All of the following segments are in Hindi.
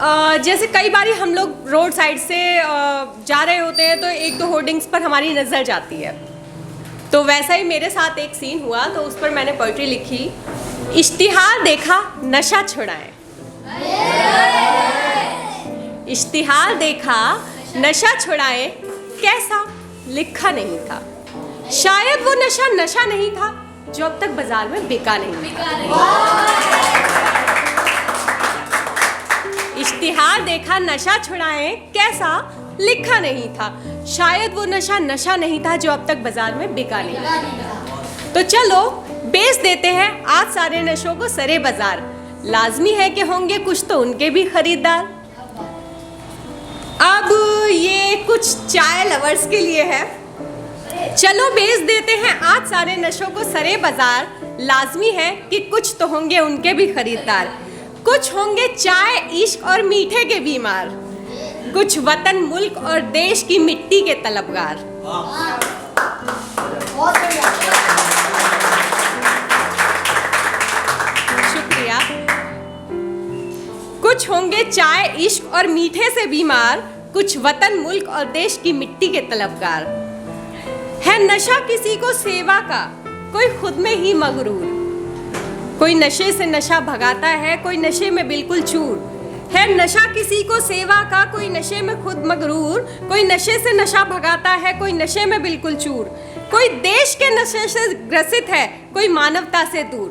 जैसे कई बारी हम लोग रोड साइड से जा रहे होते हैं तो एक दो होर्डिंग्स पर हमारी नज़र जाती है। तो वैसा ही मेरे साथ एक सीन हुआ, तो उस पर मैंने पोइट्री लिखी, इश्तिहार देखा नशा छुड़ाएं। इश्तिहार देखा नशा छुड़ाएं, कैसा लिखा नहीं था। शायद वो नशा नशा नहीं था जो अब तक बाजार में बिका नहीं था। इश्तिहार देखा नशा छुड़ाएं, कैसा लिखा नहीं था। शायद वो नशा नशा नहीं था जो अब तक बाजार में बिका नहीं था। तो चलो बेच देते हैं आज सारे नशों को सरे बाजार। लाजमी है कि होंगे कुछ तो उनके भी खरीदार। अब ये कुछ चाय लवर्स के लिए है। चलो बेच देते हैं आज सारे नशों को सरे बाजार। लाजमी है कि कुछ तो होंगे उनके भी खरीदार। कुछ होंगे चाय इश्क और मीठे के बीमार, कुछ वतन मुल्क और देश की मिट्टी के तलबगार। शुक्रिया। कुछ होंगे चाय इश्क और मीठे से बीमार, कुछ वतन मुल्क और देश की मिट्टी के तलबगार। है नशा किसी को सेवा का, कोई खुद में ही मगरूर। कोई नशे से नशा भगाता है, कोई नशे में बिल्कुल चूर। है नशा किसी को सेवा का, कोई नशे में खुद मगरूर। कोई नशे से नशा भगाता है, कोई नशे में बिल्कुल चूर। कोई देश के नशे से ग्रसित है, कोई मानवता से दूर।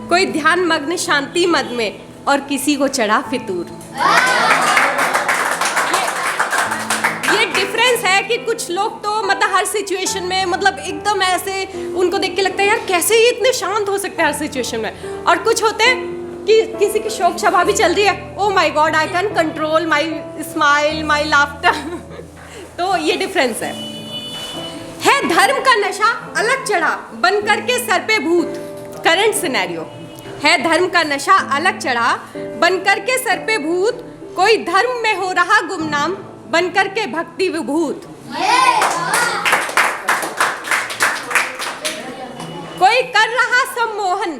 कोई ध्यान मग्न शांति मद में और किसी को चढ़ा फितूर। ये डिफरेंस है कि कुछ लोग तो मतलब हर सिचुएशन में मतलब एकदम ऐसे उनको देख के लगता है यार कैसे ये इतने शांत हो सकते हैं हर सिचुएशन में, और कुछ होते हैं कि किसी की शोक सभा भी चल रही है, oh my God I can control my smile my laughter. तो ये डिफरेंस है धर्म का नशा अलग चढ़ा बन करके सर पे भूत। करंट सिनेरियो है धर्म का नशा अलग चढ़ा बन करके सर पे भूत। कोई धर्म में हो रहा गुमनाम बन करके भक्ति विभूत। कोई कर रहा सम्मोहन,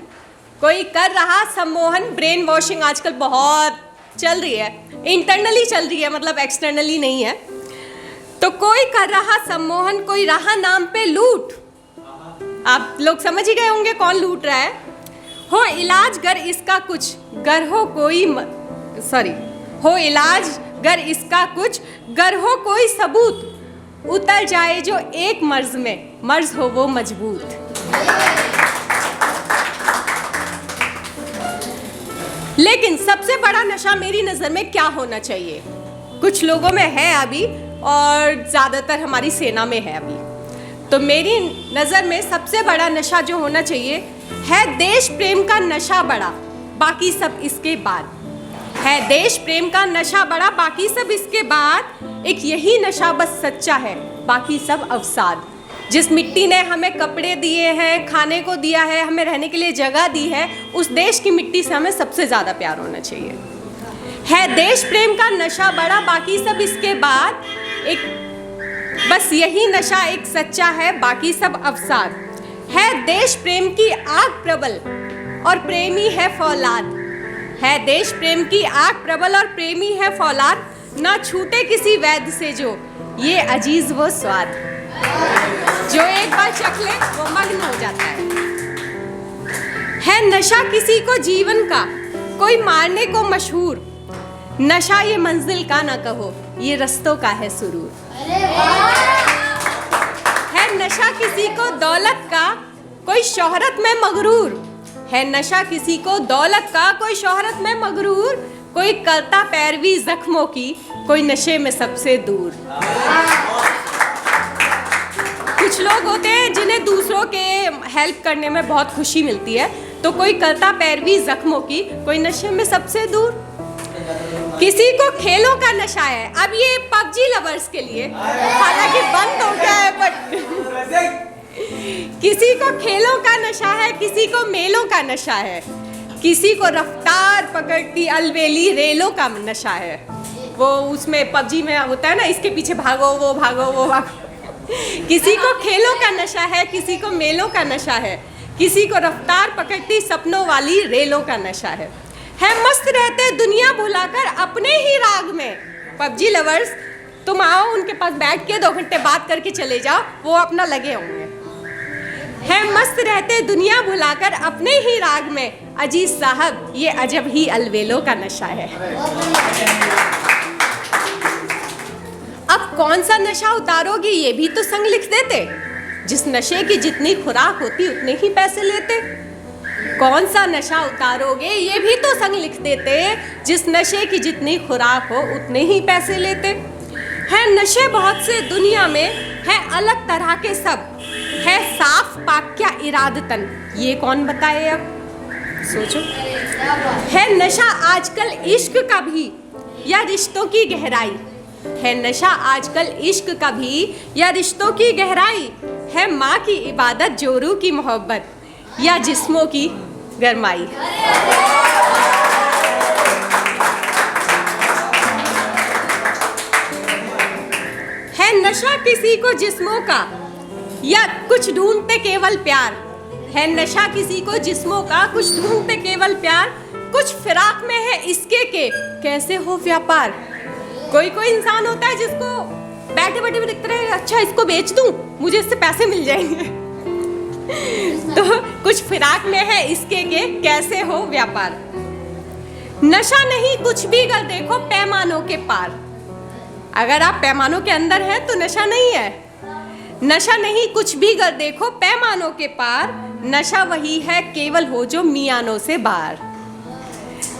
कोई कर रहा सम्मोहन। ब्रेन वॉशिंग आजकल बहुत चल रही है, इंटरनली चल रही है, मतलब एक्सटर्नली नहीं है। तो कोई कर रहा सम्मोहन, कोई रहा नाम पे लूट। आप लोग समझ ही गए होंगे कौन लूट रहा है। हो इलाज गर इसका कुछ गर हो कोई हो इलाज गर इसका कुछ गर हो कोई सबूत। उतर जाए जो एक मर्ज में मर्ज हो वो मजबूत। लेकिन सबसे बड़ा नशा मेरी नजर में क्या होना चाहिए? कुछ लोगों में है अभी और ज्यादातर हमारी सेना में है अभी। तो मेरी नजर में सबसे बड़ा नशा जो होना चाहिए है देश प्रेम का नशा बड़ा, बाकी सब इसके बाद। है देश प्रेम का नशा बड़ा, बाकी सब इसके बाद। एक यही नशा बस सच्चा है, बाकी सब अवसाद। जिस मिट्टी ने हमें कपड़े दिए हैं, खाने को दिया है, हमें रहने के लिए जगह दी है, उस देश की मिट्टी से हमें सबसे ज़्यादा प्यार होना चाहिए। है देश प्रेम का नशा बड़ा, बाकी सब इसके बाद। एक बस यही नशा एक सच्चा है, बाकी सब अवसाद। है देश प्रेम की आग प्रबल और प्रेमी है फौलाद। है देश प्रेम की आग प्रबल और प्रेमी है फौलाद। ना छूटे किसी वैद्य से जो ये अजीज वो स्वाद। जो एक बार चख ले वो मग्न हो जाता है नशा किसी को जीवन का, कोई मारने को मशहूर। नशा ये मंजिल का ना कहो, ये रस्तों का है सुरूर। है नशा किसी को दौलत का, कोई शोहरत में मगरूर। है नशा किसी को दौलत का, कोई शोहरत में मगरूर। कोई करता पैरवी जख्मों की, कोई नशे में सबसे दूर। कुछ लोग होते हैं जिन्हें दूसरों के हेल्प करने में बहुत खुशी मिलती है, तो कोई करता पैरवी जख्मों की, कोई नशे में सबसे दूर। किसी को खेलों का नशा है। अब ये पबजी लवर्स के लिए, हालांकि बंद हो गया है बट किसी को खेलों का नशा है, किसी को मेलों का नशा है, किसी को रफ्तार पकड़ती अलबेली रेलों का नशा है। वो उसमें पबजी में होता है ना, इसके पीछे भागो वो भागो वो भागो। किसी को खेलों का नशा है, किसी को मेलों का नशा है, किसी को रफ्तार पकड़ती सपनों वाली रेलों का नशा है। मस्त रहते दुनिया भुलाकर अपने हैं पबजी लवर्स, तुम आओ उनके पास बैठ के 2 घंटे बात करके चले जाओ, वो अपना लगे होंगे। है मस्त रहते दुनिया भुलाकर अपने ही राग में, अजीज साहब ये अजब ही अलवेलों का नशा है। अब कौन सा नशा उतारोगी ये भी तो संग लिख देते, जिस नशे की जितनी खुराक होती उतने ही पैसे लेते। कौन सा नशा उतारोगे ये भी तो संग लिख देते, जिस नशे की जितनी खुराक हो उतने ही पैसे लेते। है नशे बहुत से दुनिया में, है अलग तरह के सब, है साफ पाक क्या इरादतन, ये कौन बताए अब सोचो। है नशा आजकल इश्क का भी या रिश्तों की गहराई, है नशा आजकल इश्क का भी या रिश्तों की गहराई, है माँ की इबादत जोरू की मोहब्बत या जिस्मों की गरमाई। है नशा किसी को जिस्मों का या कुछ ढूंढते केवल प्यार, है नशा किसी को जिस्मों का कुछ ढूंढते केवल प्यार, कुछ फिराक में है इसके के कैसे हो व्यापार। कोई कोई इंसान होता है जिसको बैठे बैठे भी दिखता है, अच्छा इसको बेच दूं मुझे इससे पैसे मिल जाएंगे। तो कुछ फिराक में है इसके के कैसे हो व्यापार। नशा नहीं कुछ भी कर देखो पैमानों के पार, अगर आप पैमानों के अंदर हैं तो नशा नहीं है। नशा नहीं कुछ भी कर देखो पैमानों के पार, नशा वही है केवल हो जो मियानों से बाहर।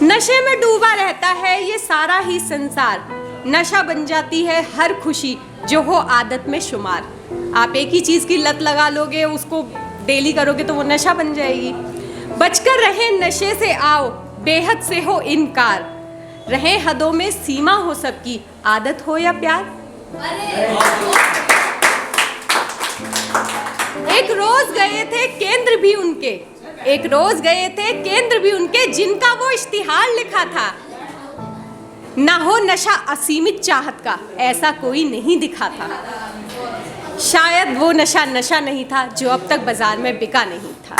नशे में डूबा रहता है ये सारा ही संसार, नशा बन जाती है हर खुशी जो हो आदत में शुमार। आप एक ही चीज की लत लगा लोगे, उसको डेली करोगे तो वो नशा बन जाएगी। बचकर रहे नशे से आओ बेहद से हो इनकार, रहे हदों में सीमा हो सबकी आदत हो या प्यार। एक रोज गए थे केंद्र भी उनके, एक रोज गए थे केंद्र भी उनके, जिनका वो इश्तिहार लिखा था, ना हो नशा असीमित चाहत का ऐसा कोई नहीं दिखा था। शायद वो नशा नशा नहीं था जो अब तक बाजार में बिका नहीं था।